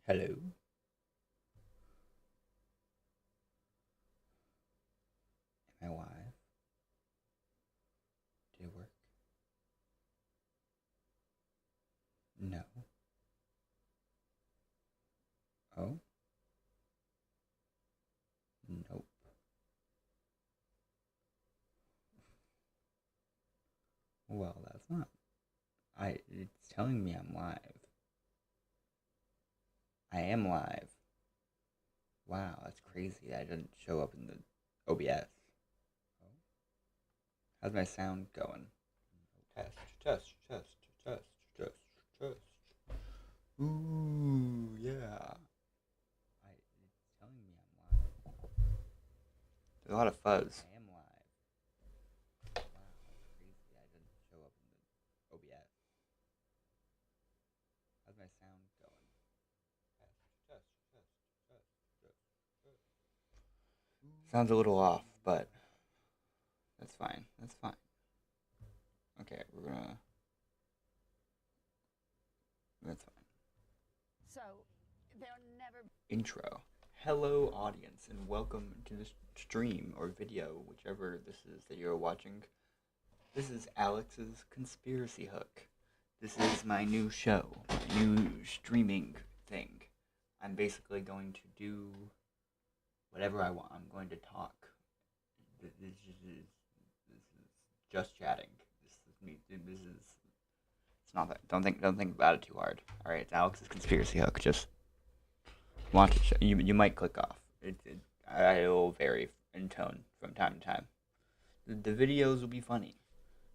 Hello. Am I live? Did it work? No. Oh? Nope. Well, that's not. It's telling me I'm live. I am live. Wow, that's crazy. That didn't show up in the OBS. Oh. How's my sound going? Test, test, test, test, test, test. Ooh, yeah. It's telling me I'm live. There's a lot of fuzz. I am live. Wow, that's crazy. That didn't show up in the OBS. How's my sound going? Test, test, test, test, test, test. Sounds a little off, but that's fine. That's fine. Okay, we're gonna. That's fine. So, they'll never. Intro. Hello, audience, and welcome to this stream or video, whichever this is that you're watching. This is Alex's Conspiracy Hook. This is my new show, my new streaming thing. I'm basically going to do whatever I want. I'm going to talk. This is just chatting. This is me. This is. It's not that. Don't think about it too hard. All right, it's Alex's Conspiracy Hook. Just watch it. You might click off. It will vary in tone from time to time. The videos will be funny.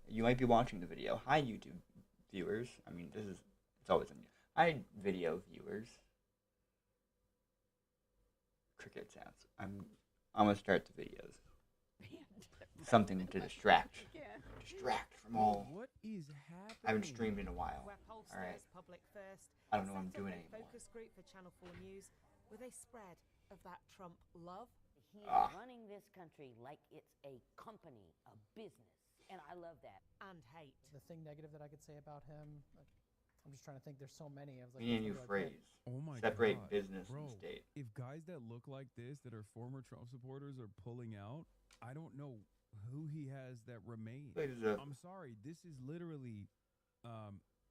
You might be watching the video. Hi, YouTube viewers. I mean, it's always in. Hi, video viewers. Cricket sounds. I'm gonna start the videos. Something to distract from all. What is happening? I haven't streamed in a while. All right. I don't know what I'm doing anymore. Focus group for Channel 4 News with a spread of that Trump love. He's running this country like it's a company, a business, and I love that. And hate. The thing negative that I could say about him, I'm just trying to think. There's so many. I was like, We need a new phrase. Oh my Separate God. business Bro, and state. If guys that look like this, that are former Trump supporters, are pulling out, I don't know who he has that remains. I'm sorry. This is literally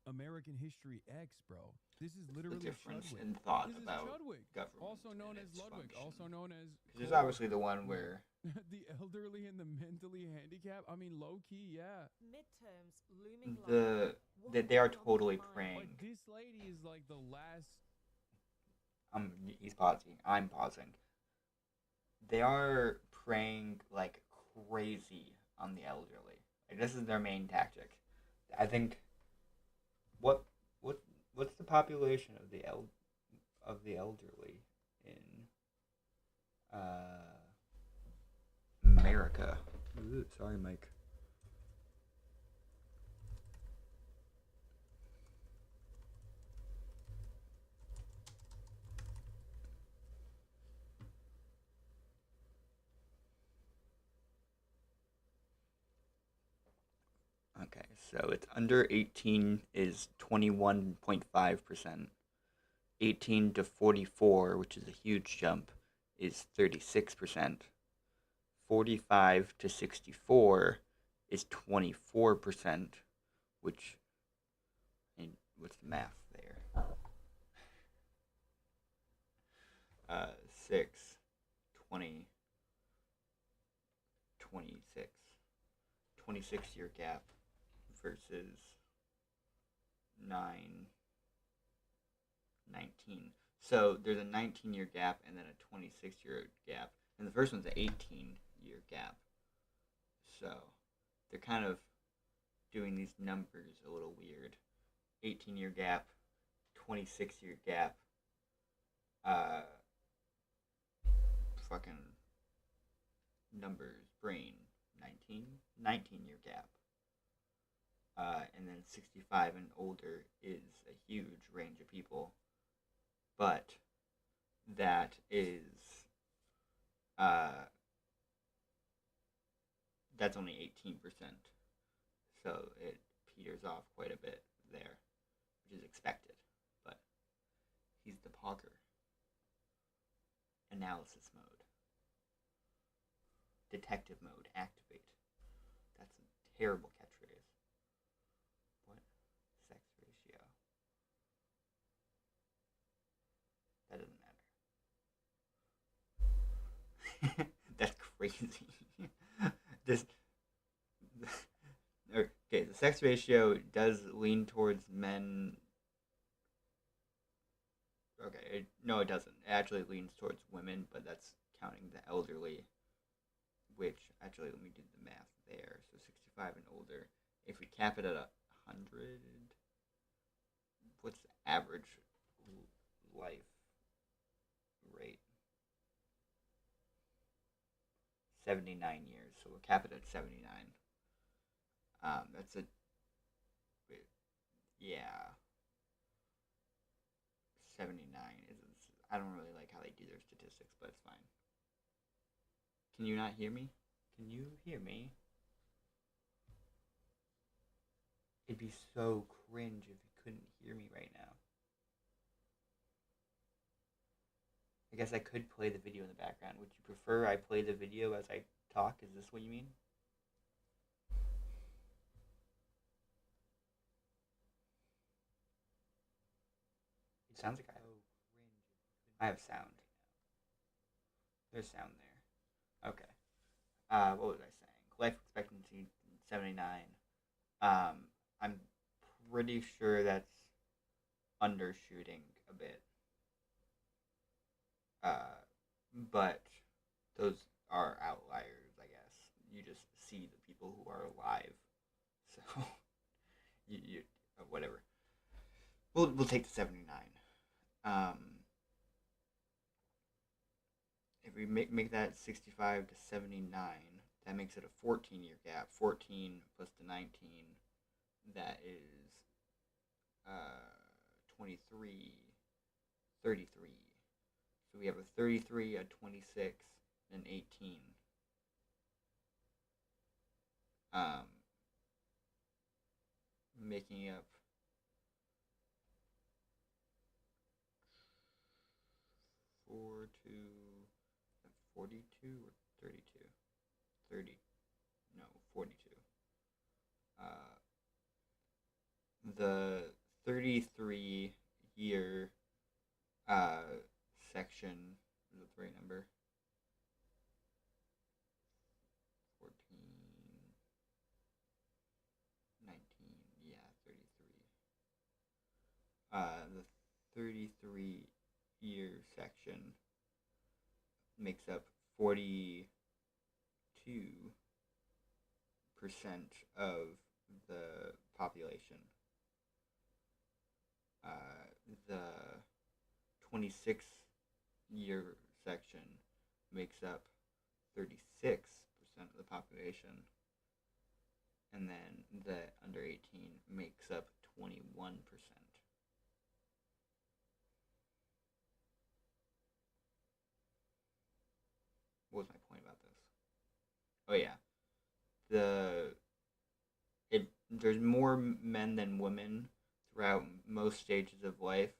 American History X, bro. This is literally The difference Chudwick. in thought This is about Chudwick, government, also known and as its Ludwig, function. also known as. This is obviously the one where the elderly and the mentally handicapped. I mean, low key, yeah. Midterms looming large. they are totally But praying. But this lady is like the last. He's pausing. I'm pausing. They are preying like crazy on the elderly. Like, this is their main tactic. I think. What's the population of the elderly in America? Ooh, sorry, Mike. Okay, so it's under 18 is 21.5%. 18 to 44, which is a huge jump, is 36%. 45 to 64 is 24%, which, what's the math there? 6, 20, 26. 26-year gap versus 9, 19. So there's a 19-year gap and then a 26-year gap. And the first one's an 18-year gap. So they're kind of doing these numbers a little weird. 18-year gap, 26-year gap, fucking numbers, brain, 19-year gap. And then 65 and older is a huge range of people. But that is, that's only 18%. So it peters off quite a bit there, which is expected. But he's the talker. Analysis mode. Detective mode. Activate. That's a terrible catchphrase. What? Sex ratio. That doesn't matter. That's crazy. Okay, the sex ratio does lean towards men. Okay, no, it doesn't. It actually leans towards women, but that's counting the elderly. Which, actually, let me do the math there. So 65 and older. If we cap it at 100, what's the average life rate? 79 years. So we'll cap it at 79. That's a... Yeah. 79 is... I don't really like how they do their statistics, but it's fine. Can you not hear me? Can you hear me? It'd be so cringe if you couldn't hear me right now. I guess I could play the video in the background. Would you prefer I play the video as I talk? Is this what you mean? It sounds like I have sound. There's sound there. Okay. What was I saying? Life expectancy 79. I'm pretty sure that's undershooting a bit. But those are outliers, I guess. You just see the people who are alive. So, you whatever. We'll take the 79. If we make that 65 to 79, that makes it a 14-year gap. 14 plus the 19, that is 23, 33. So we have a 33, a 26, and an 18. Making up 42 or 32? 30. No, 42. The 33-year section is the right number. 14, 19, yeah, 33. The 33-year section makes up 42% of the population. The 26-year section makes up 36% of the population, and then the under 18 makes up 21%. What was my point about this? Oh yeah, there's more men than women throughout most stages of life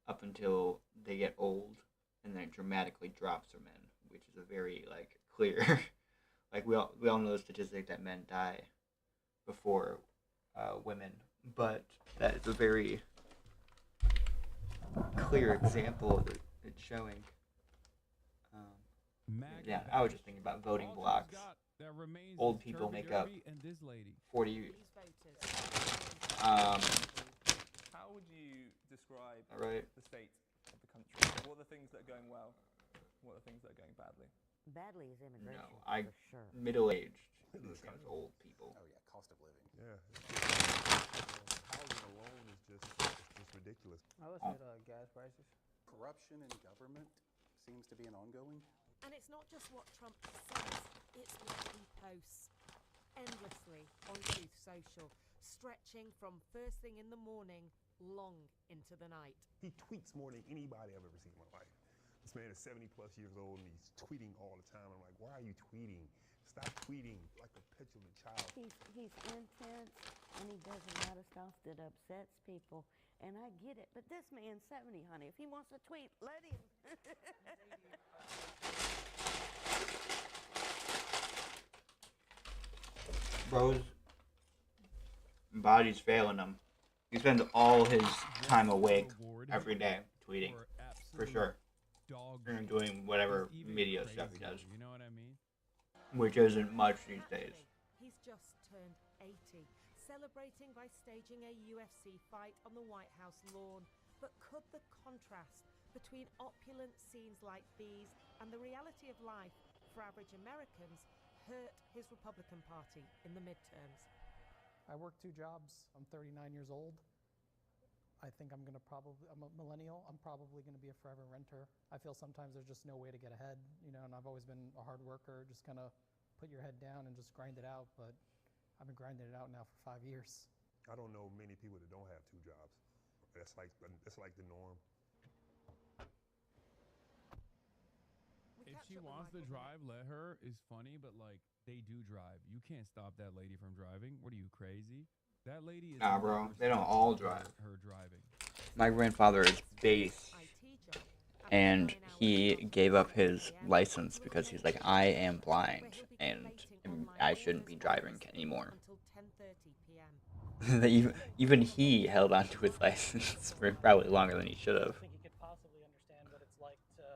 up until they get old, and then it dramatically drops for men, which is a very clear we all know the statistic that men die before women, but that is a very clear example of it showing. Yeah, I was just thinking about voting blocks. Old people make up 40. How would you describe the state of the country? What are the things that are going well? What are the things that are going badly? Badly is immigration, No, for sure. Middle-aged in the sense of old people. Oh yeah, cost of living. Yeah. Housing alone is just ridiculous. I would say gas prices. Corruption in government seems to be an ongoing. And it's not just what Trump says, it's what he posts endlessly on Truth Social, stretching from first thing in the morning long into the night. He tweets more than anybody I've ever seen in my life. This man is 70 plus years old and he's tweeting all the time. I'm like, why are you tweeting? Stop tweeting like a petulant child. He's intense, and he does a lot of stuff that upsets people. And I get it, but this man's 70, honey. If he wants to tweet, let him. Bro's body's failing him. He spends all his time awake every day tweeting, for sure. And doing whatever media stuff he does. You know what I mean? Which isn't much these days. He's just turned 80, celebrating by staging a UFC fight on the White House lawn. But could the contrast between opulent scenes like these and the reality of life for average Americans hurt his Republican Party in the midterms? I work 2 jobs. I'm 39 years old. I think I'm a millennial. I'm probably going to be a forever renter. I feel sometimes there's just no way to get ahead, you know, and I've always been a hard worker, just kind of put your head down and just grind it out. But I've been grinding it out now for 5 years. I don't know many people that don't have 2 jobs. That's like the norm. If she wants to drive, let her. Is funny, but like they do drive. You can't stop that lady from driving. What are you, crazy? That lady is. Nah, bro. They don't all drive. Her driving. My grandfather is base, and he gave up his license because he's like, I am blind, and I shouldn't be driving anymore. Even he held on to his license for probably longer than he should have. I think he could possibly understand what it's like to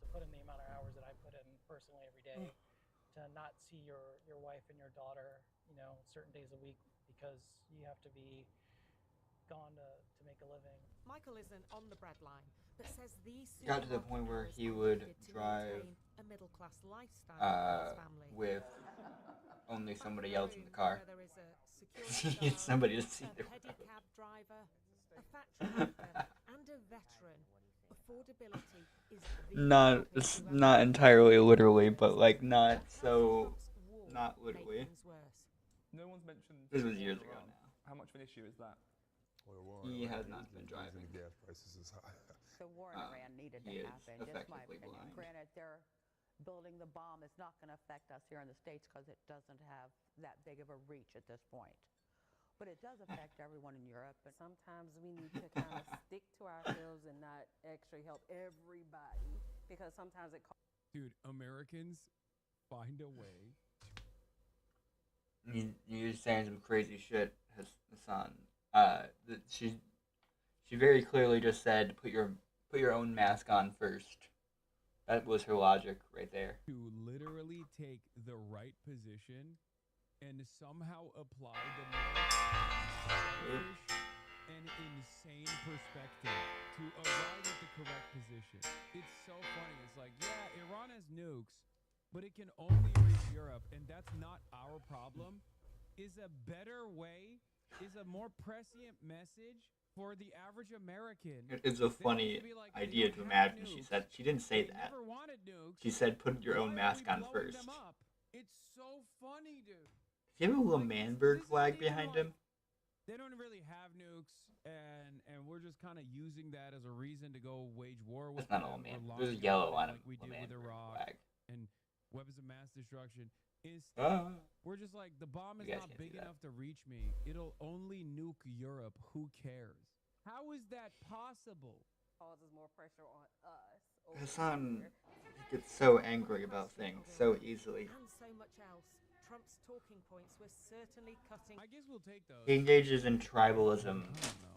put in the amount of hours that I put in personally every day, to not see your wife and your daughter, you know, certain days a week because you have to be gone to make a living. Michael isn't on the breadline, but says these got to the point where he would drive a middle-class lifestyle for his family. with only somebody else in the car. There is a He needs somebody to see the road. pedicab driver, a factory worker, and a veteran. Affordability is It's not entirely literally, but like not literally. No one's mentioned. This was years ago now. How much of an issue is that? He has not been driving. The gas prices is high. The war in Iran needed to he is happen, just my effectively opinion. blind. Granted, they're building the bomb. It's not going to affect us here in the States because it doesn't have that big of a reach at this point. But it does affect everyone in Europe. And sometimes we need to kind of stick to ourselves and not actually help everybody, because sometimes it costs. Dude, Americans find a way. You're saying some crazy shit, Hassan. She very clearly just said put your own mask on first. That was her logic right there. To literally take the right position and somehow apply the most selfish and insane perspective to arrive at the correct position. It's so funny. It's like, yeah, Iran has nukes, but it can only reach Europe, and that's not our problem. Is a better way, is a more prescient message for the average American. It's a funny idea to imagine. She didn't say that. Never wanted nukes. She said put your own mask on first. It's so funny, dude. Do you have a little Manberg flag behind him? They don't really have nukes, and we're just kind of using that as a reason to go wage war with them. That's not all man. There's a yellow on him. Like we did with Iraq flag. And weapons of mass destruction. Instead, we're just like, the bomb is not big enough to reach me. It'll only nuke Europe. Who cares? How is that possible? Causes more pressure on us. Hassan gets so angry about things so easily. And so much else. Trump's talking points were certainly cutting. I guess we'll take those. He engages in tribalism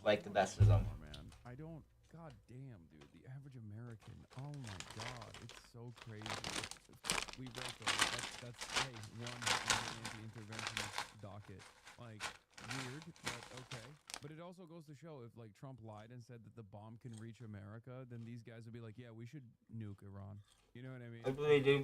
like the best of them. Man, I don't. God damn, dude. The average American. Oh my God, it's so crazy. We wrote those. That's hey, one anti-interventionist docket. Like, weird, but okay. But it also goes to show, if like Trump lied and said that the bomb can reach America, then these guys would be like, yeah, we should nuke Iran. You know what I mean? I believe they didn't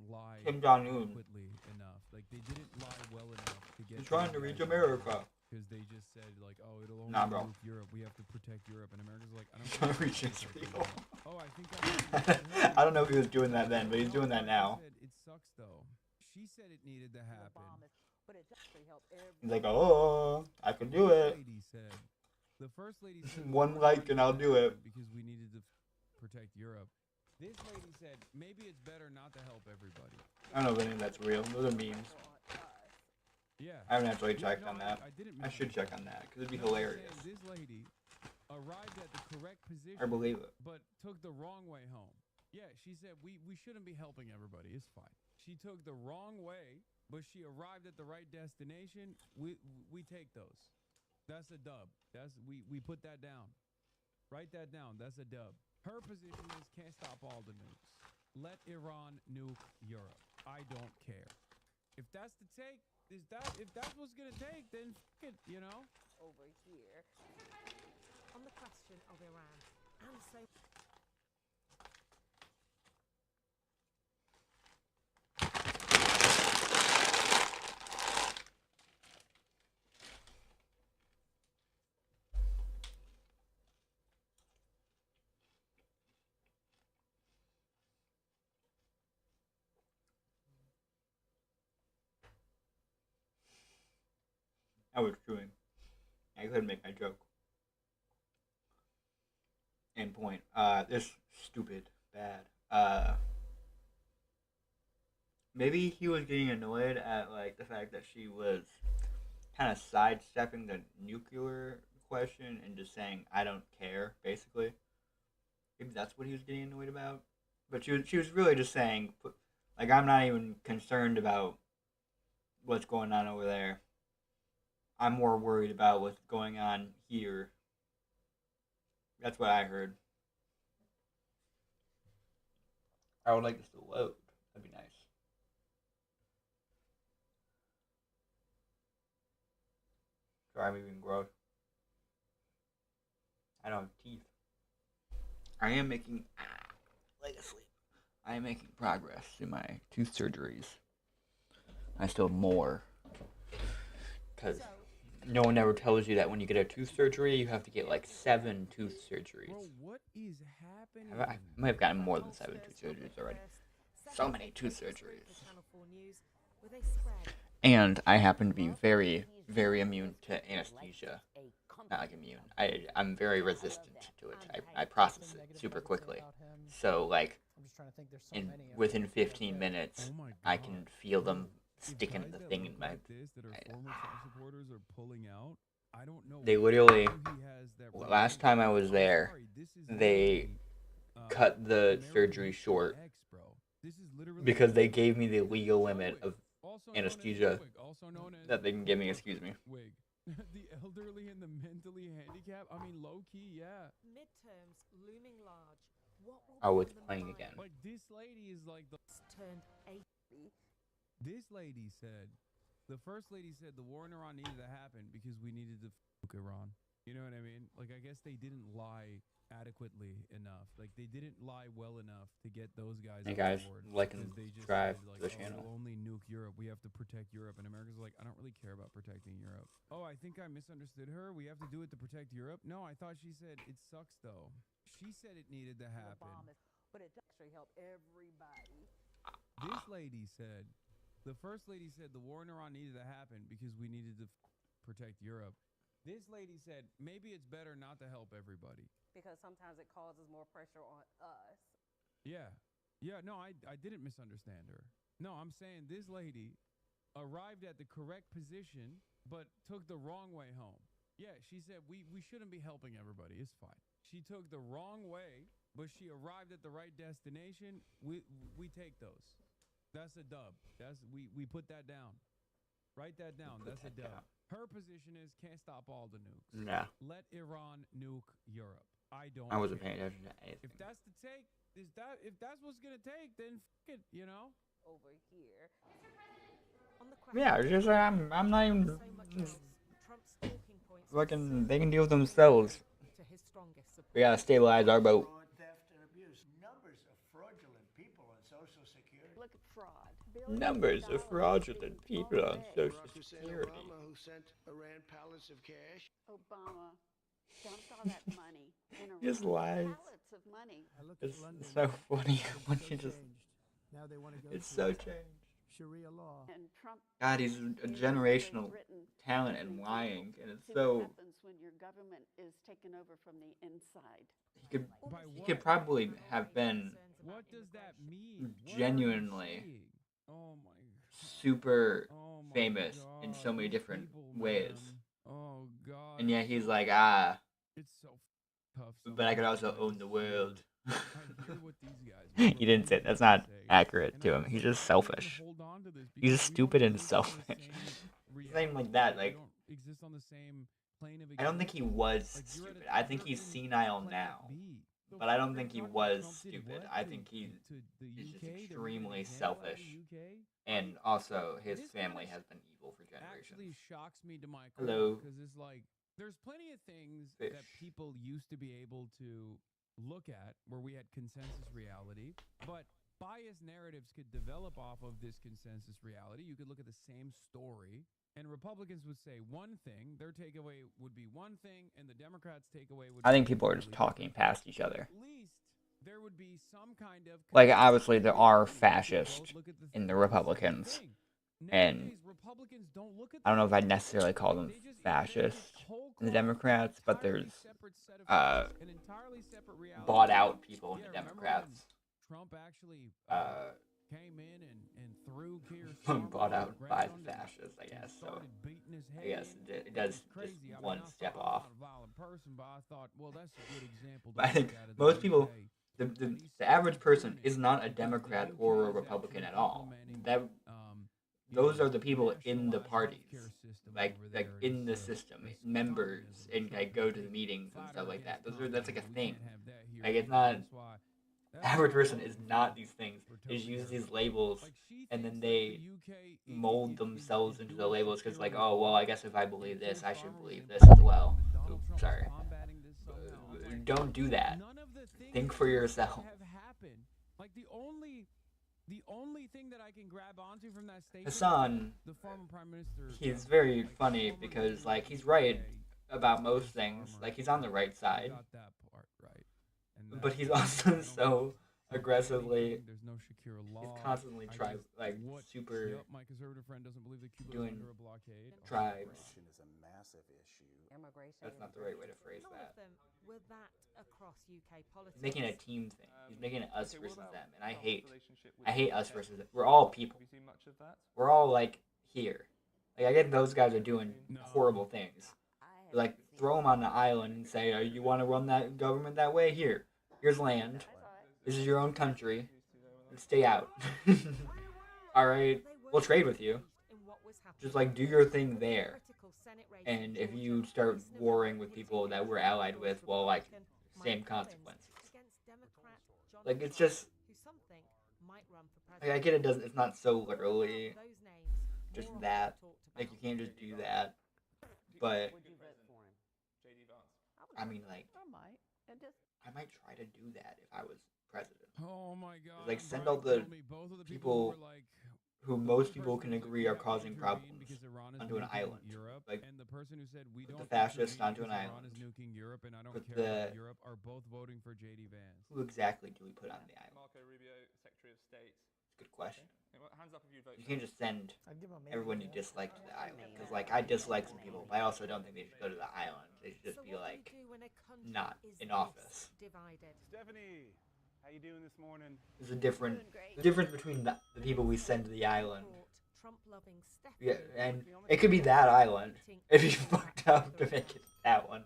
lie Kim Jong-un adequately enough. Like, they didn't lie well enough to get. He's trying to reach America. Because they just said like, oh, it'll only nuke Europe. We have to protect Europe, and America's like, I don't. Trying to reach Israel. Oh, I think I don't know if he was doing that then, but he's doing that now. It sucks though. She said it needed to happen. But it actually helped He's like, oh, I can do it. The first lady said, one like and I'll do it. Because we needed to protect Europe. This lady said, maybe it's better not to help everybody. I don't know if any of that's real. Those are memes. Yeah. I haven't actually checked on that. I should check on that because it'd be hilarious. This lady arrived at the correct position. I believe it. But took the wrong way home. Yeah, she said we shouldn't be helping everybody. It's fine. She took the wrong way, but she arrived at the right destination. We take those. That's a dub. We put that down. Write that down. That's a dub. Her position is can't stop all the nukes. Let Iran nuke Europe. I don't care. If that's the take, if that's what's gonna take, then f it, you know? Over here. On the question of Iran, and so I was chewing. I couldn't make my joke. End point. This stupid bad. Maybe he was getting annoyed at like the fact that she was kind of sidestepping the nuclear question and just saying I don't care, basically. Maybe that's what he was getting annoyed about. But she was really just saying like I'm not even concerned about what's going on over there. I'm more worried about what's going on here. That's what I heard. I would like this to load. That'd be nice. Sorry, I'm even gross. I don't have teeth. I am making like asleep. I am making progress in my tooth surgeries. I still have more. Because no one ever tells you that when you get a tooth surgery, you have to get like 7 tooth surgeries. Bro, what is happening? I might have gotten more than 7 tooth surgeries already. So many tooth surgeries. And I happen to be very, very immune to anesthesia. Not like immune. I'm very resistant to it. I process it super quickly. So like, within 15 minutes, I can feel them sticking the thing in my. Supporters are pulling out. I don't know. They literally. Last time I was there, they cut the surgery short because they gave me the legal limit of anesthesia that they can give me. Excuse me. The elderly and the mentally handicapped. I mean, low key, yeah. Midterms looming large. Oh, it's playing again. Like this lady is like the turned 80. This lady said, the first lady said the war in Iran needed to happen because we needed to fuck Iran. You know what I mean? Like, I guess they didn't lie adequately enough. Like, they didn't lie well enough to get those guys on board. Like and subscribe to the channel. We'll only nuke Europe. We have to protect Europe. And America's like, I don't really care about protecting Europe. Oh, I think I misunderstood her. We have to do it to protect Europe? No, I thought she said it sucks, though. She said it needed to happen. But it actually help everybody. This lady said, the first lady said the war in Iran needed to happen because we needed to protect Europe. This lady said, maybe it's better not to help everybody. Because sometimes it causes more pressure on us. Yeah. Yeah, no, I didn't misunderstand her. No, I'm saying this lady arrived at the correct position, but took the wrong way home. Yeah, she said, we shouldn't be helping everybody. It's fine. She took the wrong way, but she arrived at the right destination. We take those. That's a dub. We put that down. Write that down. That's a dub. Her position is can't stop all the nukes. Yeah. Let Iran nuke Europe. I wasn't paying attention to anything. If that's the take, if that's what's gonna take, then f it, you know. Over here. Yeah, it's just I'm not even. Fucking, they can deal with themselves. We gotta stabilize our boat. Numbers of fraudulent people on Social Security. Obama, who sent Iran pallets of cash. Obama dumped all that money in Iran. Just lies. Pallets of money. It's so funny when you just. It's so changed. Sharia law. And Trump. God, he's a generational talent and lying, and it's so. What happens when your government is taken over from the inside? He could probably have been. What does that mean? Genuinely. Oh my God. Super famous in so many different ways. Oh God. And yet he's like, It's so but I could also own the world. I hear what these guys. He didn't say that's not accurate to him. He's just selfish. He's just stupid and selfish. Something like that. Like, exist on the same plane of I don't think he was stupid. I think he's senile now. But I don't think he was stupid. I think he's just extremely selfish. And also, his family has been evil for generations. Actually shocks me to my core. Hello. Because it's like, there's plenty of things that people used to be able to look at where we had consensus reality, but biased narratives could develop off of this consensus reality. You could look at the same story, and Republicans would say one thing, their takeaway would be one thing, and the Democrats' takeaway would be... I think people are just talking past each other. At least there would be some kind of... Like, obviously, there are fascists in the Republicans, and I don't know if I'd necessarily call them fascists in the Democrats, but there's bought out people in the Democrats. Trump actually came in and threw bought out by the fascists, I guess. So I guess it does just one step off. But I think most people, the average person is not a Democrat or a Republican at all. Those are the people in the parties, like in the system, members, and like go to the meetings and stuff like that. That's like a thing. Like, it's not. The average person is not these things. They just use these labels, and then they mold themselves into the labels because, like, oh well, I guess if I believe this, I should believe this as well. Oops, sorry. Don't do that. Think for yourself. Like the only thing that I can grab onto from that statement, Hassan, the former prime minister, he's very funny because, like, he's right about most things. Like, he's on the right side. got that part right. But he's also so aggressively. There's no Shakira law. He's constantly super. Yep, my conservative friend doesn't believe that Cuba doing under a blockade. tribes. Immigration is a massive issue. Immigration. That's not the right way to phrase None that. of them were that across UK politics. He's making a team thing. He's making it us Okay, what versus about them, and I Trump's hate relationship with us UK? versus them. We're all people. Have you seen much of that? We're all like here. Like, I get those guys are doing horrible things. Like, throw them on the island and say, "Oh, you want to run that government that way? Here's land. This is your own country. Stay out. All right, we'll trade with you. Just like do your thing there. And if you start warring with people that we're allied with, well, like, same consequences. Like, it's just. Like, I get it. It's not so literally just that. Like, you can't just do that. But I mean, like, I might try to do that if I was president. Oh my God! Like, send all the people who most people can agree are causing problems onto an island. Like, and the person who said we put don't the fascists onto an Iran island. is nuking Europe, and I don't Put care about Europe, are both voting for JD Vance. Who exactly do we put on the island? Marco Rubio, Secretary of State. Good question. Okay, well, hands up if you vote. You can't just send I'd give 'em a everyone you maybe, yeah. dislike to the island. Because, like, I dislike some people, but I also don't think they should go to the island. They should just be, like, not in office. Stephanie, how you doing this morning? There's a difference between the people we send to the island. Yeah, and it could be that island. It'd be fucked up to make it that one.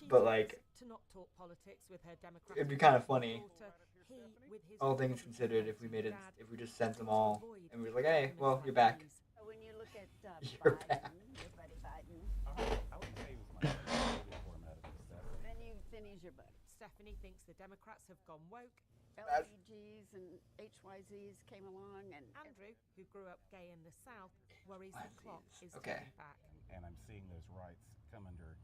But, like, it'd be kind of funny. All things considered, if we just sent them all, and we were like, hey, well, you're back. When you look at You're Biden, back. your buddy Biden, I would say it was my favorite format of this stuff. then he's your buddy. Stephanie thinks the Democrats have gone woke. LBGs and HYZs came along, and Andrew, who grew up gay in the South, worries the clock is Okay. ticking back. And I'm seeing those rights come under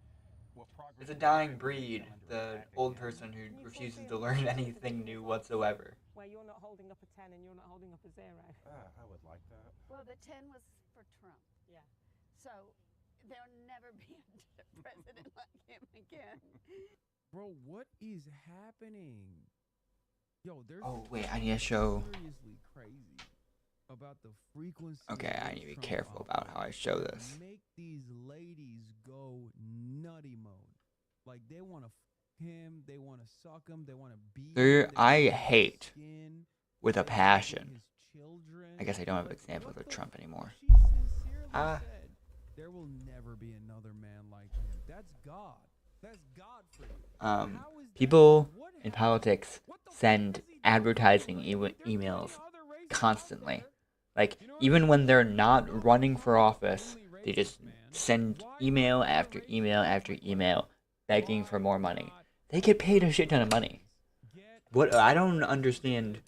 what progress. It's a dying breed, the old person who refuses to learn anything new whatsoever. Where you're not holding up a 10 and you're not holding up a 0. I would like that. well, the 10 was for Trump. Yeah. So there'll never be a president like him again. Bro, what is happening? Yo, there's Oh, wait, I need to show. seriously crazy about the frequency. Okay, of I need to be Trump careful offers about how I show this. Make these ladies go nutty mode. Like, they want to him, they want to suck him, they want to beat him. I hate with a passion. I guess I don't have examples of Trump anymore. She sincerely Ah. said, there will never be another man like him. That's God. People in politics send advertising emails constantly. Like, even when they're not running for office, they just send email after email after email begging for more money. They get paid a shit ton of money. What I don't understand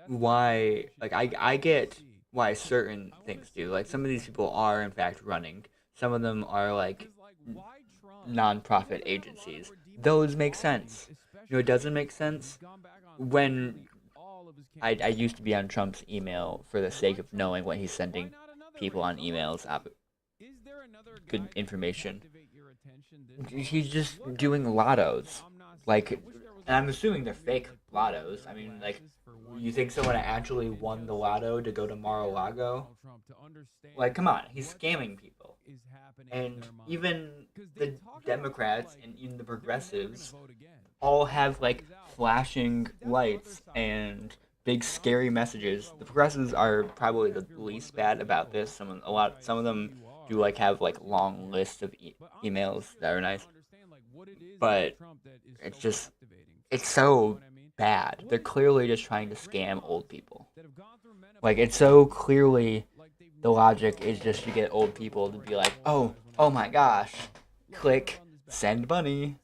why, like, I get why certain things do. Like, some of these people are in fact running. Some of them are like non-profit agencies. Those make sense. You know, it doesn't make sense when I used to be on Trump's email for the sake of knowing what he's sending people on emails. Good information. He's just doing lottos. Like, and I'm assuming they're fake lottos. I mean, like, you think someone actually won the lotto to go to Mar-a-Lago? Like, come on, he's scamming people. And even the Democrats and even the progressives all have, like, flashing lights and big scary messages. The progressives are probably the least bad about this. Some of them do like have like long lists of emails that are nice, but it's so bad. They're clearly just trying to scam old people. Like, it's so clearly the logic is just to get old people to be like, oh my gosh, click send money.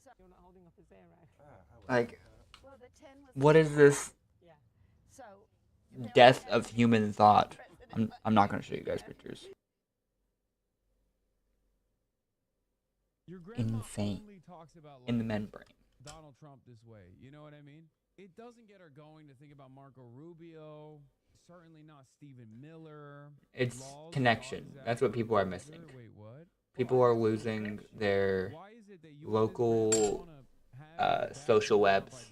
Like, what is this death of human thought? I'm not going to show you guys pictures. Insane in the membrane. Donald Trump this way, you know what I mean? It doesn't get her going to think about Marco Rubio, certainly not Stephen Miller. It's connection. That's what people are missing. People are losing their local social webs.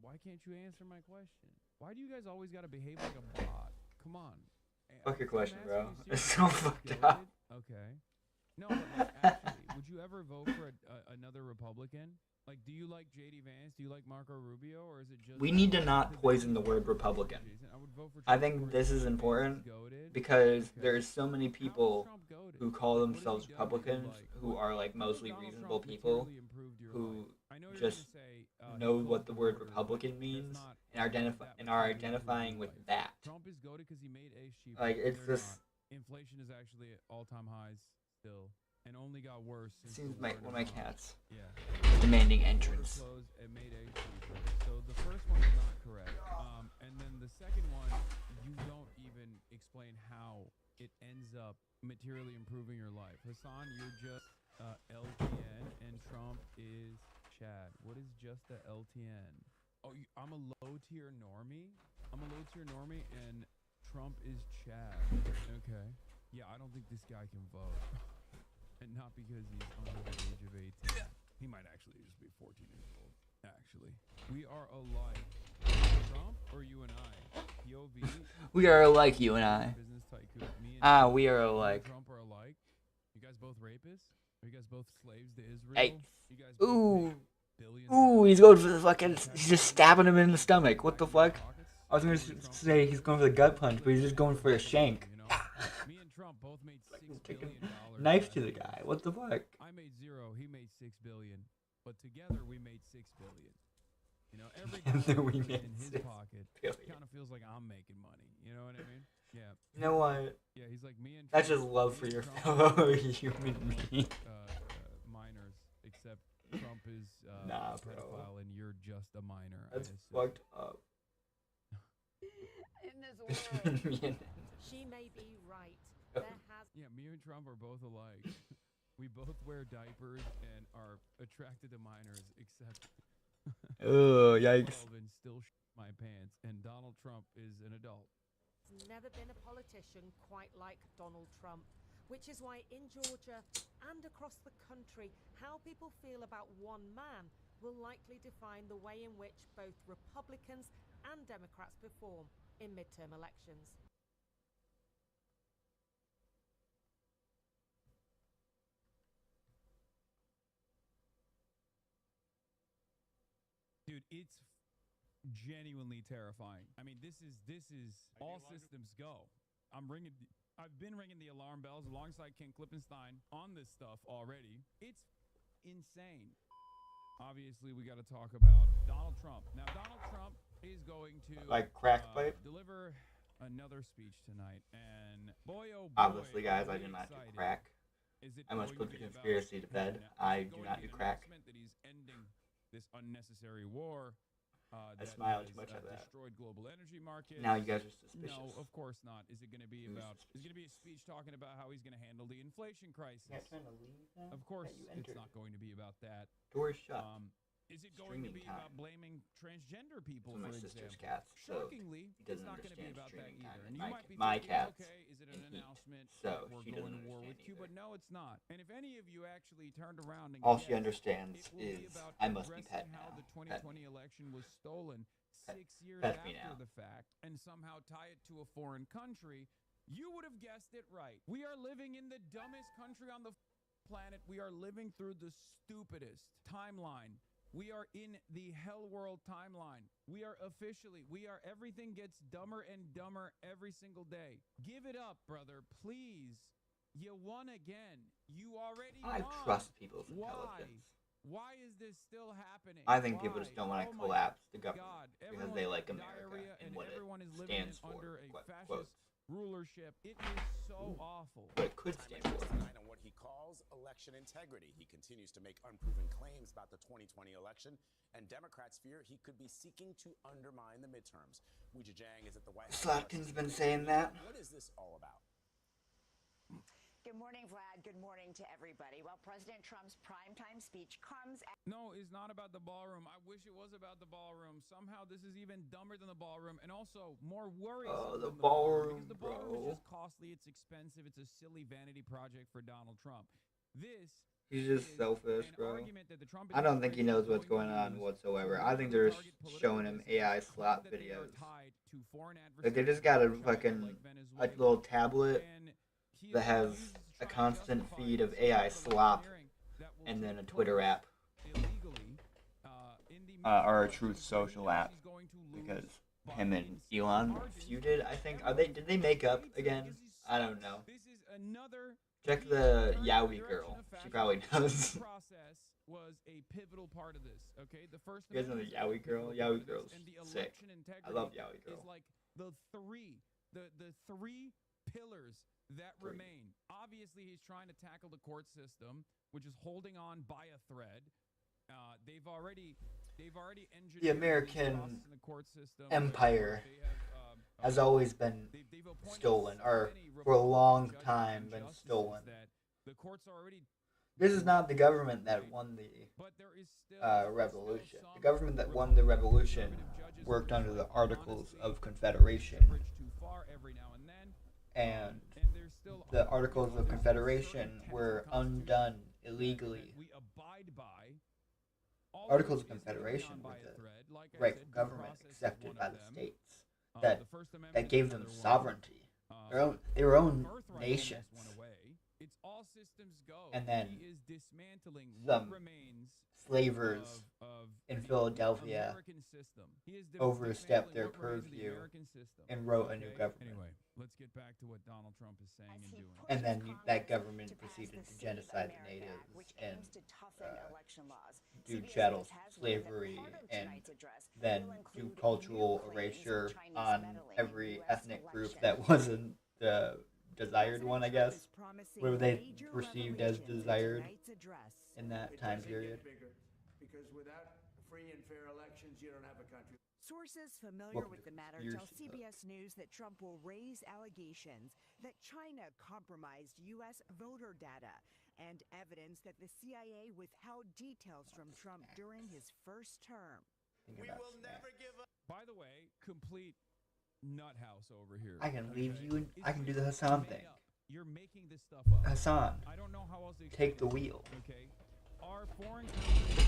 Why can't you answer my question? Why do you guys always got to behave like a bot? Come on. Fuck your question, bro. It's so fucked up. Okay. No, but like, actually, would you ever vote for another Republican? Like, do you like J.D. Vance? Do you like Marco Rubio? Or is it just... We need to not poison the word Republican. I think this is important because there's so many people who call themselves Republicans who are like mostly reasonable people who just know what the word Republican means and are identifying with that. Trump is goated because he made Ace cheaper. Like, it's just... Inflation is actually at all-time highs still. And only got worse. It seems like one of my cats. Yeah. Demanding entrance. It made a cheaper. So the first one is not correct. And then the second one, you don't even explain how it ends up materially improving your life. Hassan, you're just LTN, and Trump is Chad. What is just a LTN? Oh, I'm a low-tier normie? I'm a low-tier normie, and Trump is Chad. Okay. Yeah, I don't think this guy can vote. And not because he's under the age of 18. He might actually just be 14 years old. Actually. We are alike. Trump or you and I? POV. We are alike, you and I. Business tycoon. We are alike. Trump are alike. You guys both rapists? Are you guys both slaves to Israel? Hey. You guys both Ooh, he's going for the fucking... He's just stabbing him in the stomach. What the fuck? I was going to say he's going for the gut punch, but he's just going for a shank. Me and Trump both made $6 billion. Knife to the guy. What the fuck? I made 0. He made $6 billion. But together we made $6 billion. You know, every dollar in his pocket kind of feels like I'm making money. You know what I mean? Yeah. You know what? Yeah, he's like me and Trump. That's just love for your fellow human being. Minors, except Trump is nah, a pedophile and you're just a minor. That's fucked up. In this world. She may be right. Yeah, me and Trump are both alike. We both wear diapers and are attracted to minors, except oh, yikes. And still my pants, and Donald Trump is an adult. There's never been a politician quite like Donald Trump, which is why in Georgia and across the country, how people feel about one man will likely define the way in which both Republicans and Democrats perform in midterm elections. Dude, it's genuinely terrifying. I mean, this is all systems go. I've been ringing the alarm bells alongside Ken Klippenstein on this stuff already. It's insane. Obviously, we got to talk about Donald Trump. Now, Donald Trump is going to deliver another speech tonight, and boy, oh boy, obviously, guys, I do not do crack. I must put the conspiracy to bed. I do not do crack. That he's ending this unnecessary war. I smile too much at that. Destroyed global energy markets. Now you guys are suspicious. No, of course not. Is it going to be about? Is it going to be a speech talking about how he's going to handle the inflation crisis? You're not trying to leave now? Of course, it's not going to be about that. Door's shut. Is it going to be about blaming transgender people, my for sister's example? cats, so Shockingly, it's not going to be about that either. And you might be my thinking, cats okay, is it an announcement so we're she going doesn't to war with understand Cuba? No, it's not. And if any of you actually turned around and all she understands is I must be pet now. How the 2020 election was stolen 6 years pet after the fact, and somehow tie it to a foreign country, you would have guessed it right. We are living in the dumbest country on the planet. We are living through the stupidest timeline. We are in the hell world timeline. Everything gets dumber and dumber every single day. Give it up, brother, please. You won again. You already won. I trust people's intelligence. Why is this still happening? I think people just don't want to collapse the government because they like America and what it stands for. Quotes. Rulership. It is so awful. What it could stand for. On what he calls election integrity. He continues to make unproven claims about the 2020 election, and Democrats fear he could be seeking to undermine the midterms. Wu Zhejiang is at the White House. Slatkin's been saying that. What is this all about? Good morning, Vlad. Good morning to everybody. Well, President Trump's primetime speech comes at... No, it's not about the ballroom. I wish it was about the ballroom. Somehow this is even dumber than the ballroom, and also more worrisome than the ballroom. Because the bro. ballroom is just costly, it's expensive, it's a silly vanity project for Donald Trump. He's just selfish, bro. I don't think he knows what's going on whatsoever. I think they're just showing him AI slap videos. Like, they just got a fucking a little tablet that has a constant feed of AI slop and then a Twitter app. Or a Truth Social app. Because him and Elon feuded, I think. Did they make up again? I don't know. Check the Yowie girl. She probably knows. Was a pivotal part of this. Okay, the first. You guys know the Yowie girl? Yowie girl's sick. I love Yowie girl. Is like the three pillars that remain. Obviously, he's trying to tackle the court system, which is holding on by a thread. They've already engineered the American the court system. empire has always been stolen, or for a long time been stolen. The courts already. This is not the government that won the revolution. The government that won the revolution worked under the Articles of Confederation. And the Articles of Confederation were undone illegally. Articles of Confederation were the rightful government accepted by the states that gave them sovereignty. They were own nations. And then some slavers in Philadelphia overstepped their purview and wrote a new government. Anyway, let's get back to what Donald Trump is saying and doing. And then that government proceeded to genocide the natives and do chattel slavery and then do cultural erasure on every ethnic group that wasn't the desired one, I guess. What were they perceived as desired in that time period? Because without free and fair elections, you don't have a country. Sources familiar with the matter tell CBS News that Trump will raise allegations that China compromised U.S. voter data and evidence that the CIA withheld details from Trump during his first term. We will never give up. By the way, complete nut house over here. I can leave you and I can do the Hassan thing. You're making this stuff up. Hassan, I don't know how else to take the wheel. Okay. Our foreign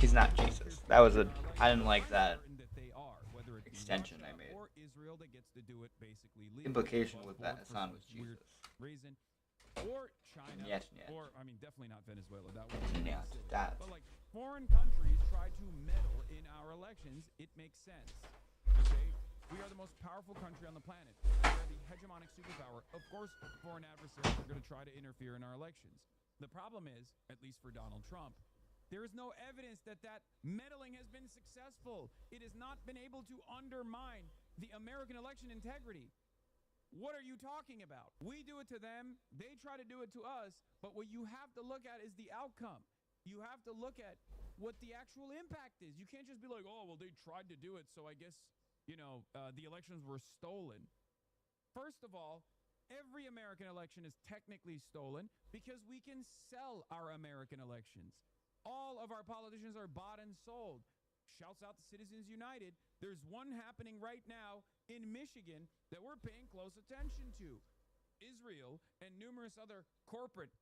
He's not Jesus. That was I didn't like that extension I made. Or Israel that gets to do it basically legally. Implication was that Hassan was Jesus. Reason. Or China. Yes. Or I mean definitely not Venezuela. That was that. But like foreign countries try to meddle in our elections, it makes sense. Okay? We are the most powerful country on the planet. We are the hegemonic superpower. Of course, foreign adversaries are going to try to interfere in our elections. The problem is, at least for Donald Trump, There is no evidence that meddling has been successful. It has not been able to undermine the American election integrity. What are you talking about? We do it to them. They try to do it to us. But what you have to look at is the outcome. You have to look at what the actual impact is. You can't just be like, oh, well, they tried to do it, so I guess, the elections were stolen. First of all, every American election is technically stolen because we can sell our American elections. All of our politicians are bought and sold. Shouts out to Citizens United. There's one happening right now in Michigan that we're paying close attention to. Israel and numerous other corporate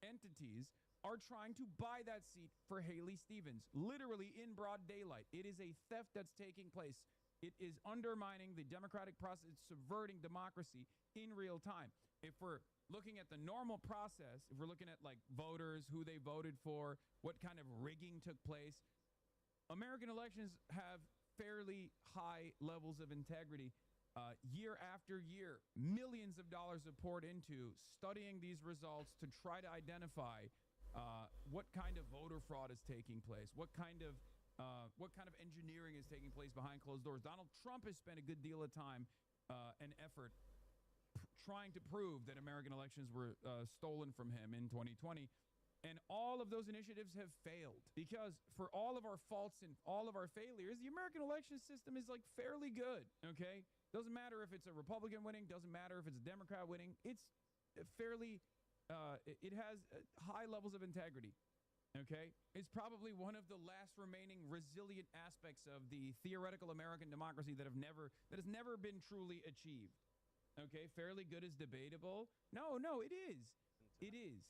entities are trying to buy that seat for Haley Stevens, literally in broad daylight. It is a theft that's taking place. It is undermining the democratic process. It's subverting democracy in real time. If we're looking at the normal process, if we're looking at like voters, who they voted for, what kind of rigging took place, American elections have fairly high levels of integrity. Year after year, millions of dollars are poured into studying these results to try to identify what kind of voter fraud is taking place, what kind of engineering is taking place behind closed doors. Donald Trump has spent a good deal of time and effort trying to prove that American elections were stolen from him in 2020. And all of those initiatives have failed because for all of our faults and all of our failures, the American election system is like fairly good, okay? Doesn't matter if it's a Republican winning, doesn't matter if it's a Democrat winning. It's fairly, it has high levels of integrity, okay? It's probably one of the last remaining resilient aspects of the theoretical American democracy that has never been truly achieved, okay? Fairly good is debatable. No, it is. It is.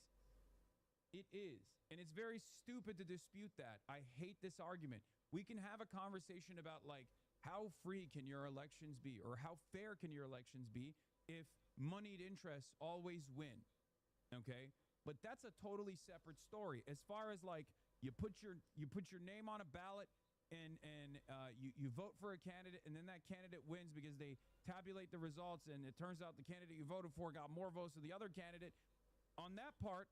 It is. And it's very stupid to dispute that. I hate this argument. We can have a conversation about, like, how free can your elections be or how fair can your elections be if moneyed interests always win, okay? But that's a totally separate story. As far as, like, you put your name on a ballot and you vote for a candidate and then that candidate wins because they tabulate the results and it turns out the candidate you voted for got more votes than the other candidate. On that part,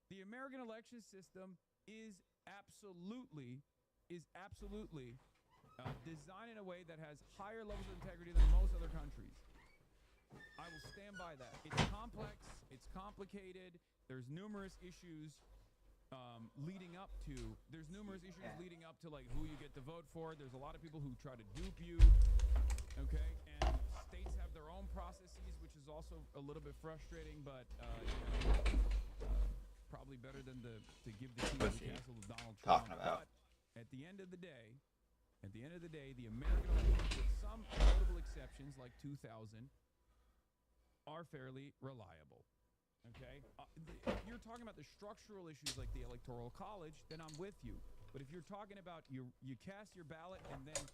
the American election system is absolutely designed in a way that has higher levels of integrity than most other countries. I will stand by that. It's complex. It's complicated. There's numerous issues leading up to like who you get to vote for. There's a lot of people who try to dupe you. Okay, and states have their own processes, which is also a little bit frustrating, but probably better than to give the key to the castle to Donald Trump. But at the end of the day, the American elections, with some notable exceptions like 2000, are fairly reliable. Okay? If you're talking about the structural issues like the Electoral College, then I'm with you. But if you're talking about you cast your ballot and then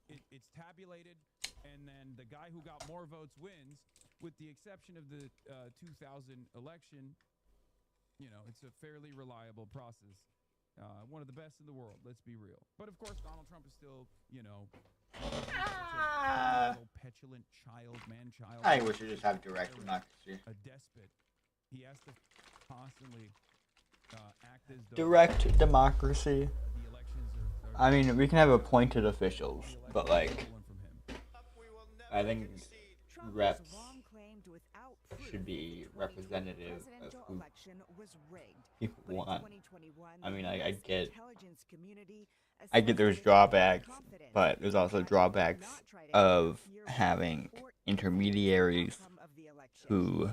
it's tabulated and then the guy who got more votes wins, with the exception of the 2000 election, it's a fairly reliable process. One of the best in the world, let's be real. But of course, Donald Trump is still, a little petulant man-child. I wish we just have direct democracy. A despot. He has to constantly act as though direct democracy. The elections are I mean, we can have appointed officials, but like, I think reps should be representative of who people want. I mean, I get there's drawbacks, but there's also drawbacks of having intermediaries who